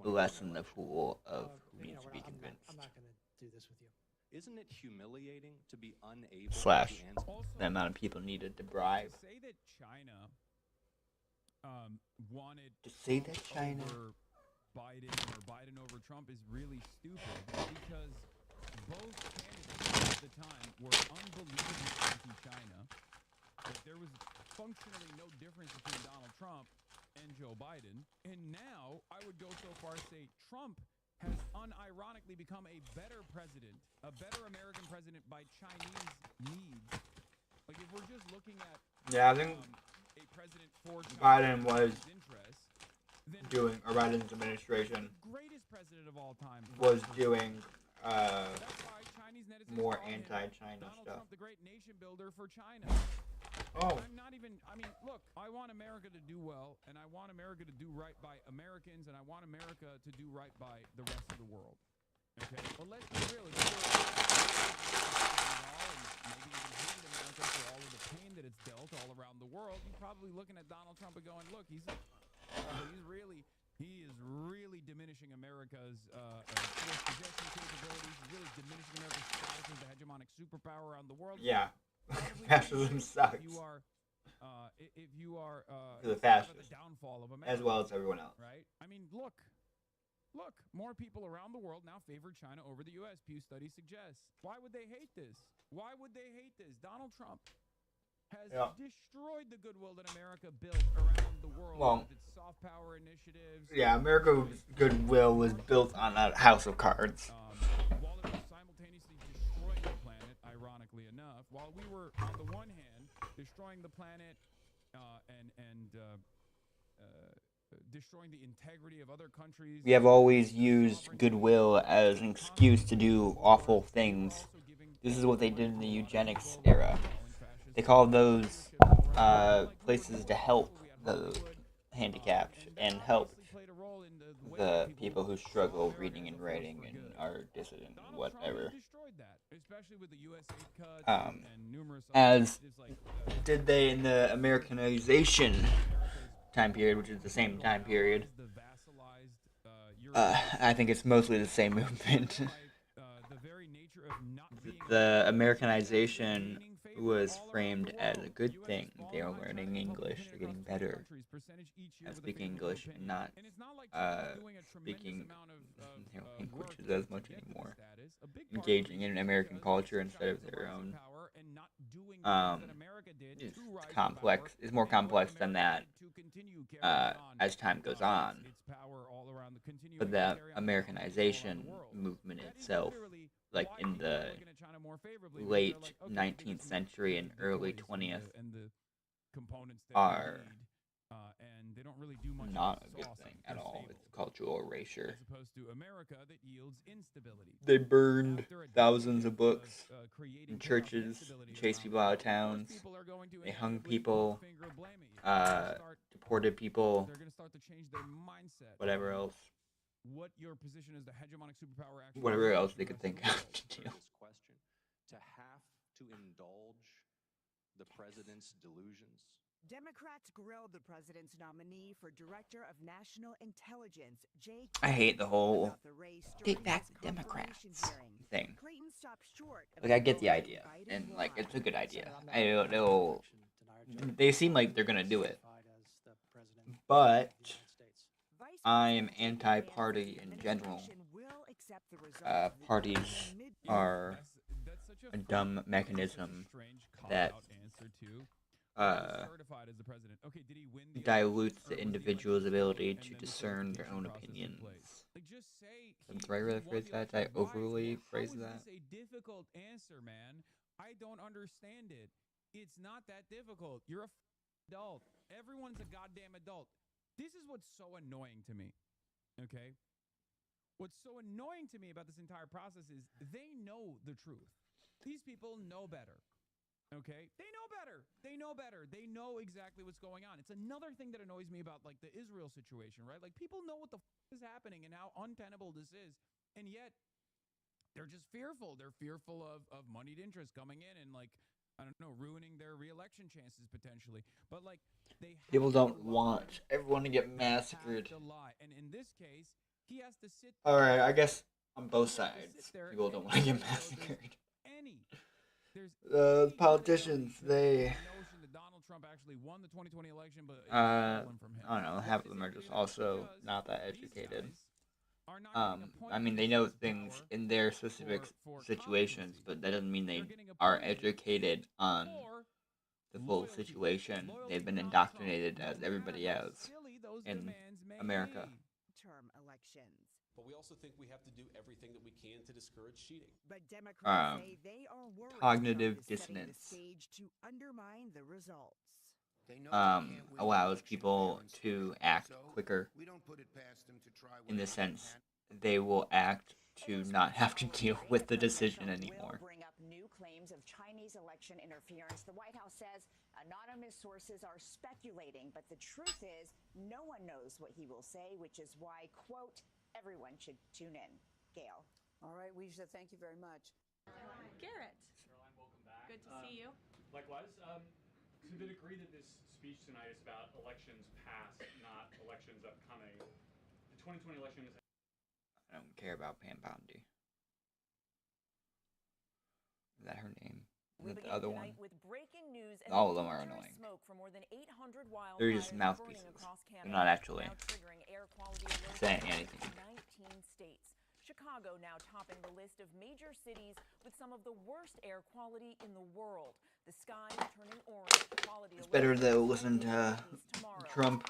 lessen the pool of who needs to be convinced. I'm not going to do this with you. Isn't it humiliating to be unable Slash the amount of people needed to bribe. To say that China wanted China over Biden or Biden over Trump is really stupid because both candidates at the time were unbelievably anti-China. But there was functionally no difference between Donald Trump and Joe Biden. And now I would go so far as to say Trump has unironically become a better president, a better American president by Chinese needs. Like if we're just looking at I think a president for Biden was interest, doing, or Biden's administration greatest president of all time was doing more anti-China Donald stuff. Trump, the great nation builder for China. Oh. I'm not even, I mean, look, I want America to do well, and I want America to do right by Americans, and I want America to do right by the rest of the world. Okay? But let's be real. If you were maybe even hated America for all of the pain that it's dealt all around the world, you're probably looking at Donald Trump and going, look, he is really diminishing America's force projection capabilities. He's really diminishing America's status as the hegemonic superpower around the world. Yeah. Fascism sucks. If you are the fascist, the downfall of America, as well as everyone else, right? I mean, look, more people around the world now favor China over the U.S. Pew study suggests. Why would they hate this? Donald Trump has destroyed the goodwill that America built around the world with its soft power initiatives. Yeah, America's goodwill was built on a house of cards. While it was simultaneously destroying the planet, ironically enough, while we were, on the one hand, destroying the planet and destroying the integrity of other countries. We have always used goodwill as an excuse to do awful things. This is what they did in the eugenics era. They called those places to help the handicapped and help the people who struggle reading and writing and are dissident and whatever. As did they in the Americanization time period, which is the same time period. I think it's mostly the same movement. The Americanization was framed as a good thing. They are learning English, they're getting better at speaking English and not speaking their languages as much anymore. Engaging in American culture instead of their own. It's complex. It's more complex than that as time goes on. But the Americanization movement itself, like in the late 19th century and early 20th, are not a good thing at all. It's cultural erasure. They burned thousands of books in churches, chased people out of towns, they hung people, deported people, whatever else. What your position as the hegemonic superpower actually whatever else they could think of to do. To have to indulge the president's delusions. Democrats grilled the president's nominee for Director of National Intelligence, Jake. I hate the whole take back the Democrats thing. Like, I get the idea, and like it's a good idea. They seem like they're gonna do it, but I'm anti-party in general. Parties are a dumb mechanism that dilutes the individual's ability to discern their own opinions. Is the right way to phrase that? Did I overly phrase that? It's a difficult answer, man. I don't understand it. It's not that difficult. You're a adult. Everyone's a goddamn adult. This is what's so annoying to me. Okay? What's so annoying to me about this entire process is they know the truth. These people know better. Okay? They know better. They know better. They know exactly what's going on. It's another thing that annoys me about like the Israel situation, right? Like people know what the is happening and how untenable this is, and yet they're just fearful. They're fearful of moneyed interest coming in and like, I don't know, ruining their re-election chances potentially. But like people don't want everyone to get massacred. And in this case, he has to sit. All right, I guess on both sides, people don't want to get massacred. Politicians, they. Donald Trump actually won the 2020 election, but I don't know. Half of them are just also not that educated. I mean, they know things in their specific situations, but that doesn't mean they are educated on the full situation. They've been indoctrinated as everybody else in America. Term elections. But we also think we have to do everything that we can to discourage cheating. But Democrats say they are worried cognitive dissonance stage to undermine the results. Allows people to act quicker in the sense they will act to not have to deal with the decision anymore. Bring up new claims of Chinese election interference. The White House says anonymous sources are speculating, but the truth is no one knows what he will say, which is why, quote, everyone should tune in. Gail. All right, Weijia, thank you very much. Garrett. Caroline, welcome back. Good to see you. Likewise. To the degree that this speech tonight is about elections past, not elections upcoming, the 2020 election is... I don't care about Pam Bondi. Is that her name? Is that the other one? With breaking news and all of them are annoying. Smoke from more than 800 They're just mouthpieces. They're not actually saying anything. 19 states. Chicago now topping the list of major cities with some of the worst air quality in the world. The sky turning orange. Quality It's better to listen to Trump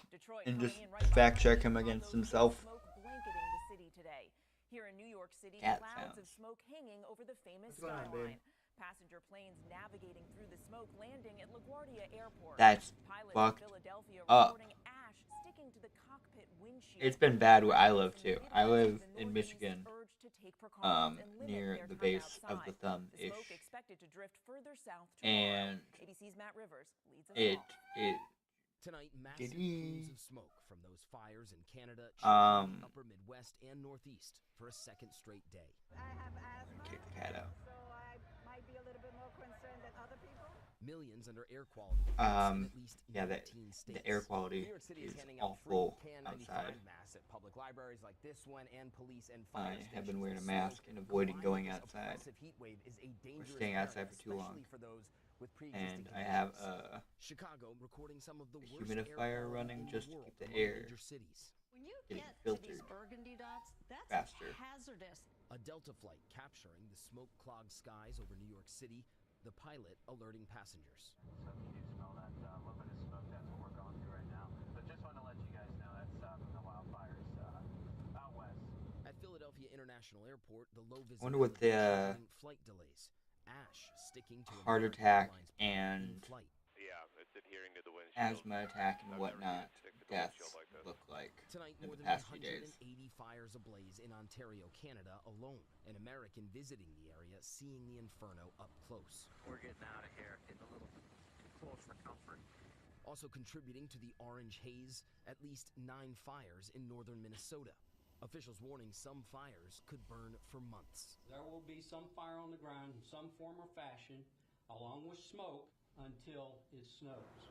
and just fact check him against himself. Blanketing the city today. Here in New York City, Cat clouds of sounds. smoke hanging over the famous What's going on, skyline. babe? Passenger planes navigating through the smoke, landing at LaGuardia Airport. That's Pilots fucked in Philadelphia up. reporting ash sticking to the cockpit windshield. It's been bad where I live too. I live in Michigan, near the base of the thumb-ish, Smoke expected to drift further south and ABC's Matt Rivers leads us it Tonight, massive plumes of smoke from those fires in Canada, upper Midwest, and Northeast for a second straight day. I have asthma, kick the cat out. so I might be a little bit more concerned than other people. Millions under air quality. In at least Yeah, 19 the air quality New York City is handing out awful free K95 outside. masks at public libraries like this one and police and fire I have been stations. wearing a The mask smoke and avoiding going combined with this outside oppressive heat wave is a or dangerous staying outside for area, too long. especially for those with And pre-existing I have conditions. a Chicago recording some of the worst air humidifier quality running in the just to world keep the among air major cities. When you getting get to filtered these burgundy dots, that's faster. hazardous. A Delta flight capturing the smoke-clogged skies over New York City, the pilot alerting passengers. So if you do smell that little bit of smoke, that's what we're going through right now. But just want to let you guys know that's from the wildfires out west. At Philadelphia International Airport, the low visibility Wonder what the flight delays. Ash sticking to heart American attack Airlines and flight. Yeah, it's adhering to the windshield. asthma attack and whatnot deaths like this. look like Tonight, in more the than past few days. 180 fires ablaze in Ontario, Canada alone. An American visiting the area seeing the inferno up close. We're getting out of here, getting a little too close for comfort. Also contributing to the orange haze, at least 9 fires in northern Minnesota. Officials warning some fires could burn for months. There will be some fire on the ground in some form or fashion, along with smoke, until it snows.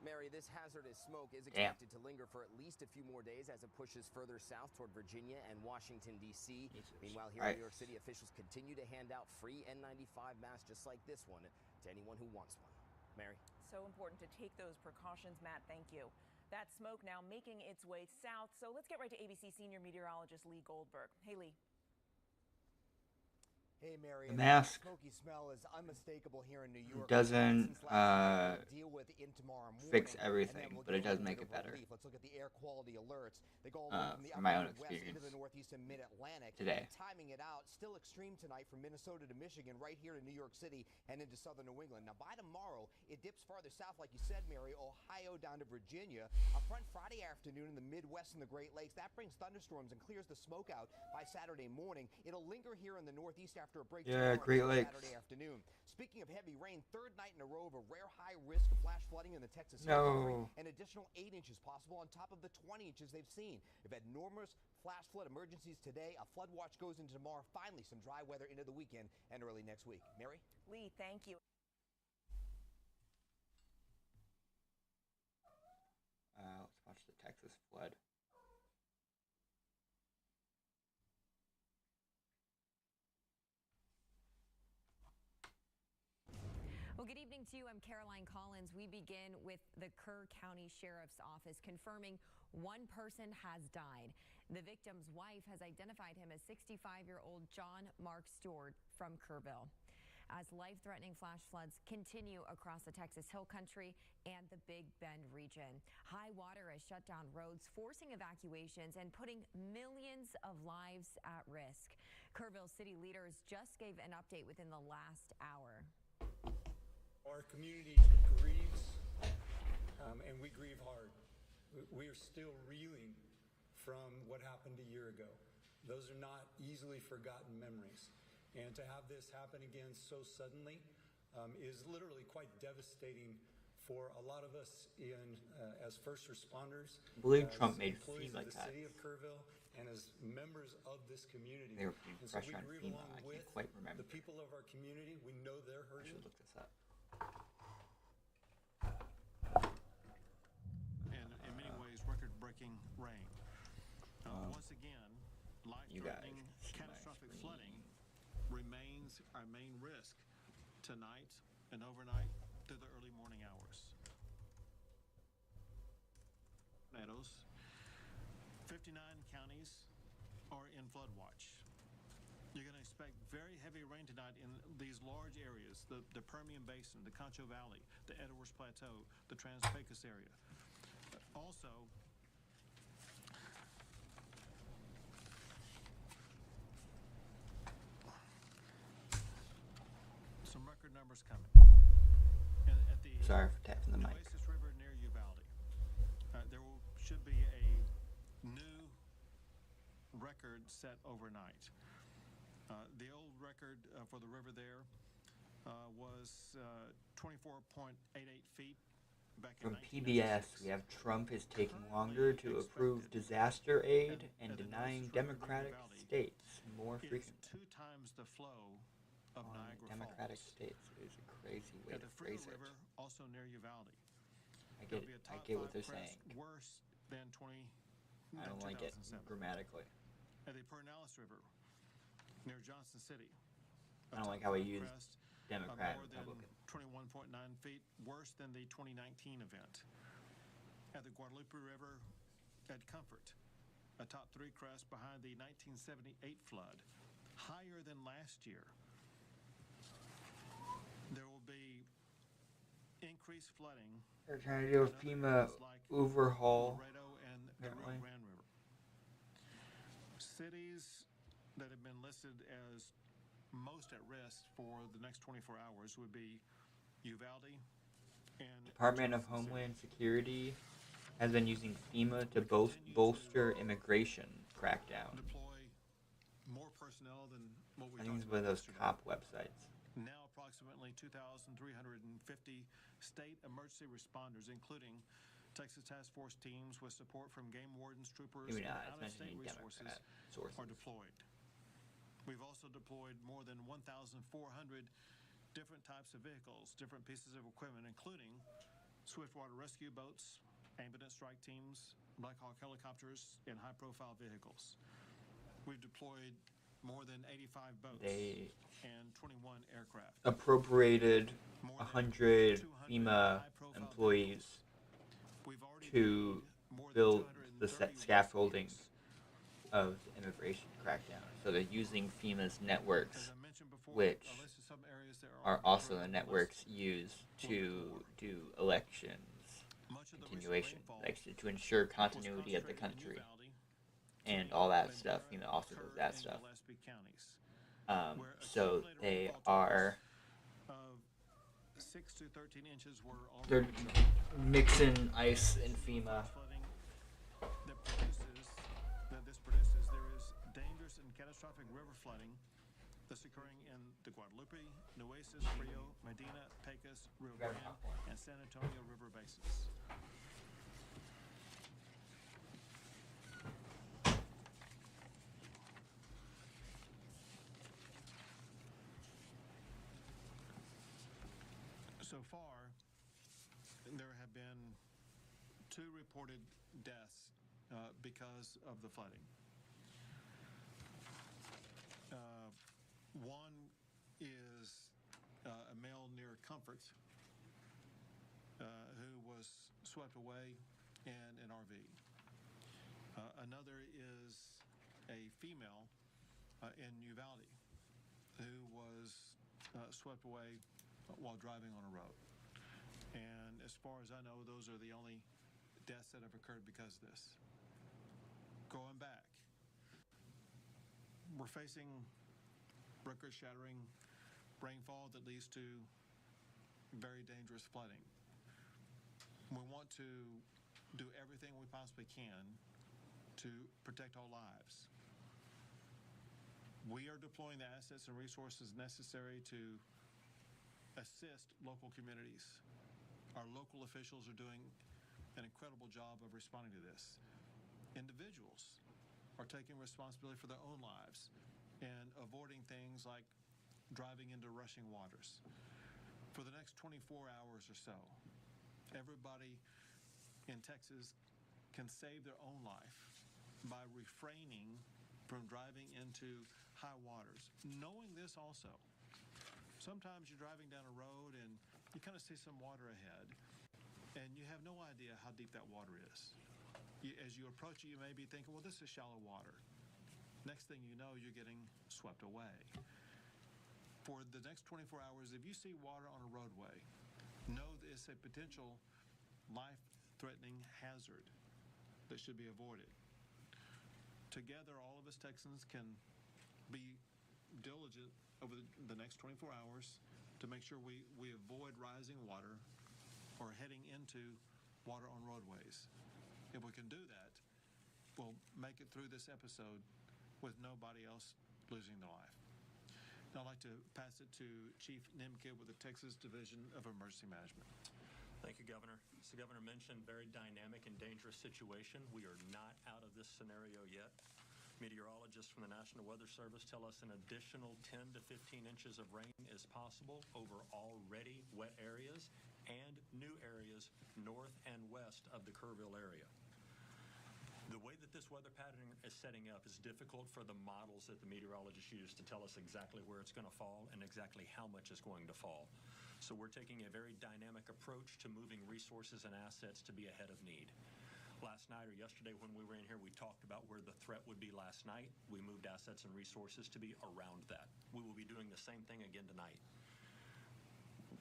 Mary, this hazardous smoke is expected to linger for at least a few more days as it pushes further south toward Virginia and Washington, D.C. Meanwhile, here in New York City, officials continue to hand out free N95 masks just like this one to anyone who wants one. Mary? So important to take those precautions, Matt. Thank you. That smoke now making its way south. So let's get right to ABC senior meteorologist Lee Goldberg. Hey, Lee. Hey, Mary. The mask smoky smell is unmistakable here in New York. doesn't deal with in tomorrow morning, fix and then everything, we'll but it get a does little make bit it of better. relief. Let's look at the air quality alerts. They go all the way from the From my upper own Midwest into experience the Northeast and Mid-Atlantic. today. Timing it out, still extreme tonight from Minnesota to Michigan, right here to New York City and into southern New England. Now, by tomorrow, it dips farther south, like you said, Mary, Ohio down to Virginia. A front Friday afternoon in the Midwest and the Great Lakes. That brings thunderstorms and clears the smoke out by Saturday morning. It'll linger here in the Northeast after a break Yeah, tomorrow Great until Lakes. Saturday afternoon. Speaking of heavy rain, third night in a row of a rare high risk of flash flooding in the Texas Hill Country. No. An additional 8 inches possible on top of the 20 inches they've seen. They've had enormous flash flood emergencies today. A flood watch goes into tomorrow. Finally, some dry weather into the weekend and early next week. Mary? Lee, thank you. Let's watch the Texas flood. Well, good evening to you. I'm Caroline Collins. We begin with the Kerr County Sheriff's Office confirming one person has died. The victim's wife has identified him as 65-year-old John Mark Stewart from Kerrville. As life-threatening flash floods continue across the Texas Hill Country and the Big Bend region, high water has shut down roads, forcing evacuations and putting millions of lives at risk. Kerrville city leaders just gave an update within the last hour. Our community grieves, and we grieve hard. We are still reeling from what happened a year ago. Those are not easily forgotten memories. And to have this happen again so suddenly is literally quite devastating for a lot of us as first responders, I believe Trump made employees FEMA of the cuts. city of Kerrville, and as members of this community. They were putting And so pressure we on grieve FEMA. along I with can't quite remember. the people of our community. We know they're I hurting. should look this up. And in many ways, record-breaking rain. Once again, life-threatening, catastrophic flooding remains our main risk tonight and overnight through the early morning hours. Meadows, 59 counties are in flood watch. You're going to expect very heavy rain tonight in these large areas, the Permian Basin, the Concho Valley, the Edwards Plateau, the Trans-Pecos area. Also, some record numbers coming. At the Sorry for tapping the mic. Nueces River near Uvalde, should be a new record set overnight. The old record for the river there was 24.88 feet back in From PBS, we have Trump is taking longer to approve disaster aid and denying Democratic states more frequently. 2 times the flow of Niagara Democratic Falls. states is a crazy way to The Frio phrase it. River, also near Uvalde. I get it. I get what they're saying. Worse than I don't like it 2007. grammatically. At the Pernalis River, near Johnson City. I don't like how he used Crest, Democrat more and Republican. than 21.9 feet, worse than the 2019 event. At the Guadalupe River at Comfort, a top 3 crest behind the 1978 flood, higher than last year. There will be increased flooding. They're trying to do a FEMA overhaul. Laredo and the Rio Grande River. Cities that have been listed as most at risk for the next 24 hours would be Uvalde and Department of Homeland Security has been using FEMA to bolster immigration crackdown. Deploy more personnel than what we I think talked it's one of about those yesterday. cop websites. Now approximately 2,350 state emergency responders, including Texas Task Force teams with support from game wardens, troopers, Maybe and not. It's out-of-state mentioning resources Democrat sources. are deployed. We've also deployed more than 1,400 different types of vehicles, different pieces of equipment, including swiftwater rescue boats, ambulance strike teams, Black Hawk helicopters, and high-profile vehicles. We've deployed more than 85 boats and 21 aircraft. Appropriated 100 FEMA employees to build the scaffolding of the immigration crackdown. So they're using FEMA's networks, which are also the networks used to do elections continuation, like to ensure continuity of the country and all that stuff. FEMA also does that stuff. So they are 6 to 13 inches were they're mixing ice and FEMA. There is dangerous and catastrophic river flooding that's occurring in the Guadalupe, Nueces, Frio, Medina, Pecos, Rio Grande, and San Antonio river basins. So far, there have been 2 reported deaths because of the flooding. One is a male near Comfort who was swept away in an RV. Another is a female in Uvalde who was swept away while driving on a road. And as far as I know, those are the only deaths that have occurred because of this. Going back, we're facing record-shattering rainfall that leads to very dangerous flooding. We want to do everything we possibly can to protect all lives. We are deploying the assets and resources necessary to assist local communities. Our local officials are doing an incredible job of responding to this. Individuals are taking responsibility for their own lives and avoiding things like driving into rushing waters. For the next 24 hours or so, everybody in Texas can save their own life by refraining from driving into high waters. Knowing this also, sometimes you're driving down a road and you kind of see some water ahead and you have no idea how deep that water is. As you approach it, you may be thinking, well, this is shallow water. Next thing you know, you're getting swept away. For the next 24 hours, if you see water on a roadway, know that it's a potential life-threatening hazard that should be avoided. Together, all of us Texans can be diligent over the next 24 hours to make sure we avoid rising water or heading into water on roadways. If we can do that, we'll make it through this episode with nobody else losing their life. Now I'd like to pass it to Chief Nimke with the Texas Division of Emergency Management. Thank you, Governor. As the Governor mentioned, very dynamic and dangerous situation. We are not out of this scenario yet. Meteorologists from the National Weather Service tell us an additional 10 to 15 inches of rain is possible over already wet areas and new areas north and west of the Kerrville area. The way that this weather pattern is setting up is difficult for the models that the meteorologists use to tell us exactly where it's going to fall and exactly how much is going to fall. So we're taking a very dynamic approach to moving resources and assets to be ahead of need. Last night or yesterday when we were in here, we talked about where the threat would be last night. We moved assets and resources to be around that. We will be doing the same thing again tonight.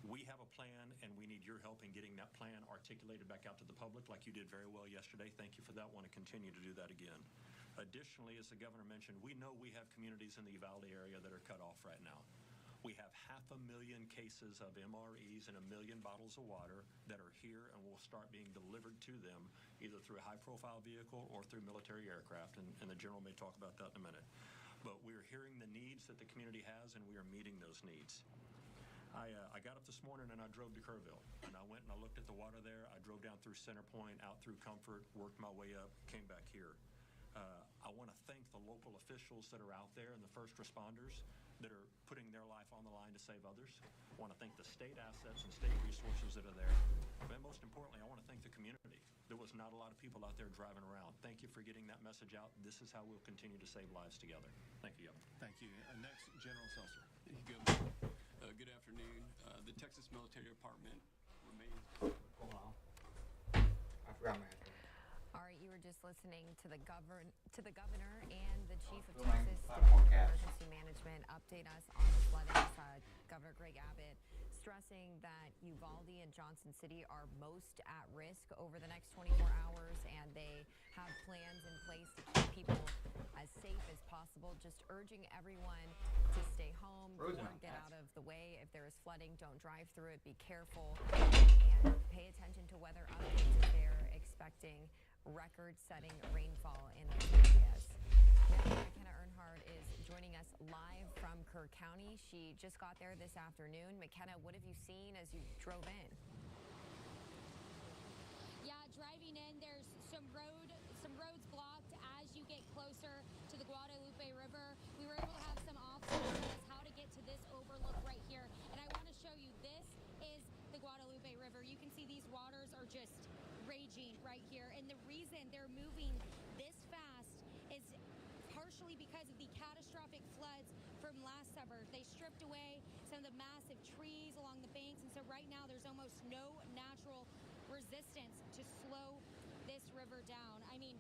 We have a plan, and we need your help in getting that plan articulated back out to the public like you did very well yesterday. Thank you for that. I want to continue to do that again. Additionally, as the Governor mentioned, we know we have communities in the Uvalde area that are cut off right now. We have 500,000 cases of MREs and 1 million bottles of water that are here and will start being delivered to them either through a high-profile vehicle or through military aircraft, and the General may talk about that in a minute. But we are hearing the needs that the community has, and we are meeting those needs. I got up this morning and I drove to Kerrville, and I went and I looked at the water there. I drove down through Centerpoint, out through Comfort, worked my way up, came back here. I want to thank the local officials that are out there and the first responders that are putting their life on the line to save others. I want to thank the state assets and state resources that are there. But most importantly, I want to thank the community. There was not a lot of people out there driving around. Thank you for getting that message out. This is how we'll continue to save lives together. Thank you, Governor. Thank you. Next, General Seltzer. Thank you, Governor. Good afternoon. The Texas Military Department remains... Hold on. I forgot my headphones. All right, you were just listening to the governor and the chief of Texas Division of Emergency Management update us on the flooding. Governor Greg Abbott stressing that Uvalde and Johnson City are most at risk over the next 24 hours, and they have plans in place to keep people as safe as possible. Just urging everyone to stay home or get out of the way. If there is flooding, don't drive through it. Be careful and pay attention to weather updates if they're expecting record-setting rainfall in those areas. Now, McKenna Earnhardt is joining us live from Kerr County. She just got there this afternoon. McKenna, what have you seen as you drove in? Yeah, driving in, there's some roads blocked as you get closer to the Guadalupe River. We were able to have some officers tell us how to get to this overlook right here. And I want to show you, this is the Guadalupe River. You can see these waters are just raging right here, and the reason they're moving this fast is partially because of the catastrophic floods from last summer. They stripped away some of the massive trees along the banks, and so right now there's almost no natural resistance to slow this river down. I mean,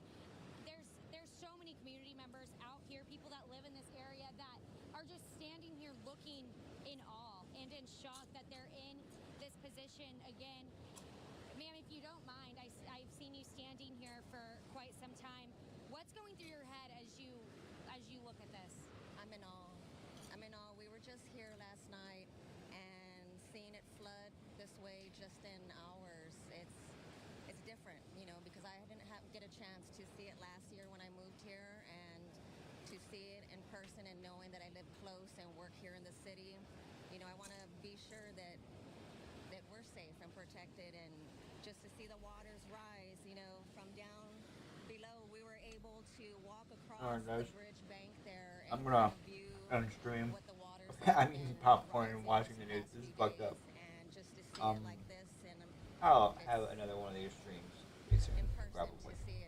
there's so many community members out here, people that live in this area that are just standing here looking in awe and in shock that they're in this position again. Ma'am, if you don't mind, I've seen you standing here for quite some time. What's going through your head as you look at this? I'm in awe. I'm in awe. We were just here last night and seeing it flood this way just in hours. It's different, you know, because I didn't get a chance to see it last year when I moved here, and to see it in person and knowing that I live close and work here in the city, you know, I want to be sure that we're safe and protected, and just to see the waters rise, you know, from down below. We were able to walk across the bridge bank there and I'm gonna view end stream. what the waters I'm eating popcorn and watching the news. This is fucked up. and just to see it like this, and I'll have another one of these streams pretty soon, in person probably. to see it.